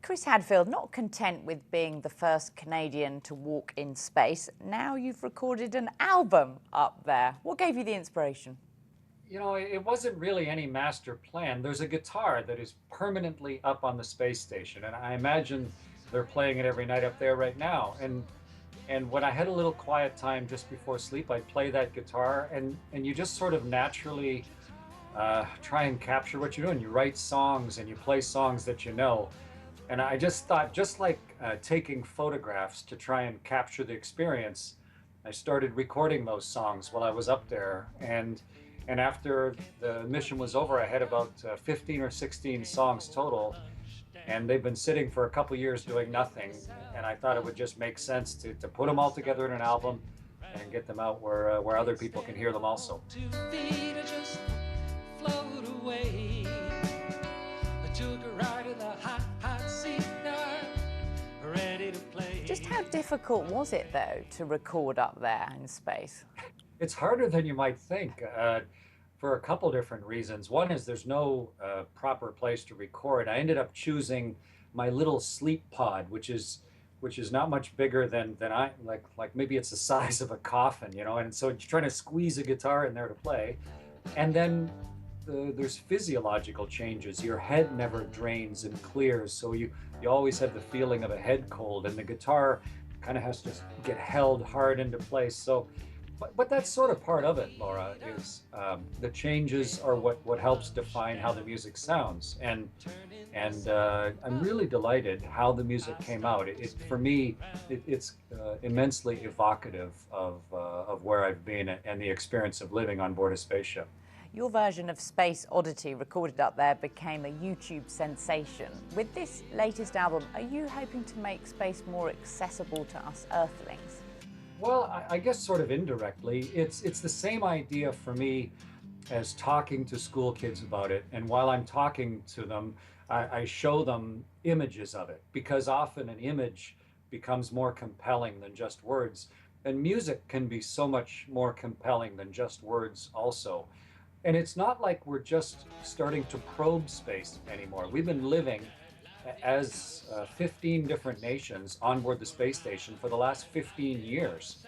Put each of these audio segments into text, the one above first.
Chris Hadfield, not content with being the first Canadian to walk in space, now you've recorded an album up there. What gave you the inspiration? You know, it wasn't really any master plan. There's a guitar that is permanently up on the space station, and I imagine they're playing it every night up there right now. And when I had a little quiet time just before sleep, I'd play that guitar, and you just sort of naturally try and capture what you're doing. You write songs and you play songs that you know. And I just thought, just like taking photographs to try and capture the experience, I started recording those songs while I was up there. And after the mission was over, I had about 15 or 16 songs total, and they've been sitting for a couple years doing nothing. And I thought it would just make sense to put them all together in an album and get them out where other people can hear them also. Just how difficult was it, though, to record up there in space? It's harder than you might think, for a couple different reasons. One is there's no proper place to record. I ended up choosing my little sleep pod, which is not much bigger than I like maybe it's the size of a coffin, you know. And so you're trying to squeeze a guitar in there to play, and then there's physiological changes. Your head never drains and clears, so you always have the feeling of a head cold, and the guitar kind of has to get held hard into place. So, but that's sort of part of it, Laura, is the changes are what helps define how the music sounds. And I'm really delighted how the music came out. For me, it's immensely evocative of where I've been and the experience of living on board a spaceship. Your version of Space Oddity, recorded up there, became a YouTube sensation. With this latest album, are you hoping to make space more accessible to us Earthlings? Well, I guess sort of indirectly. It's the same idea for me as talking to school kids about it. And while I'm talking to them, I show them images of it, because often an image becomes more compelling than just words. And music can be so much more compelling than just words also. And it's not like we're just starting to probe space anymore. We've been living as 15 different nations on board the space station for the last 15 years.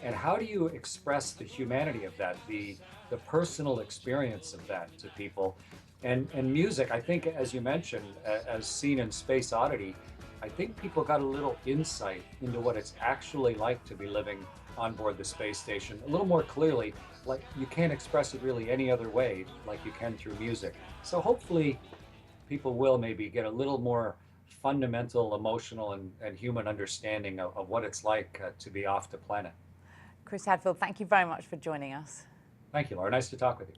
And how do you express the humanity of that, the personal experience of that to people? And music, I think, as you mentioned, as seen in Space Oddity, I think people got a little insight into what it's actually like to be living on board the space station a little more clearly. Like, you can't express it really any other way like you can through music. So hopefully people will maybe get a little more fundamental emotional and human understanding of what it's like to be off the planet. Chris Hadfield, thank you very much for joining us. Thank you, Laura. Nice to talk with you.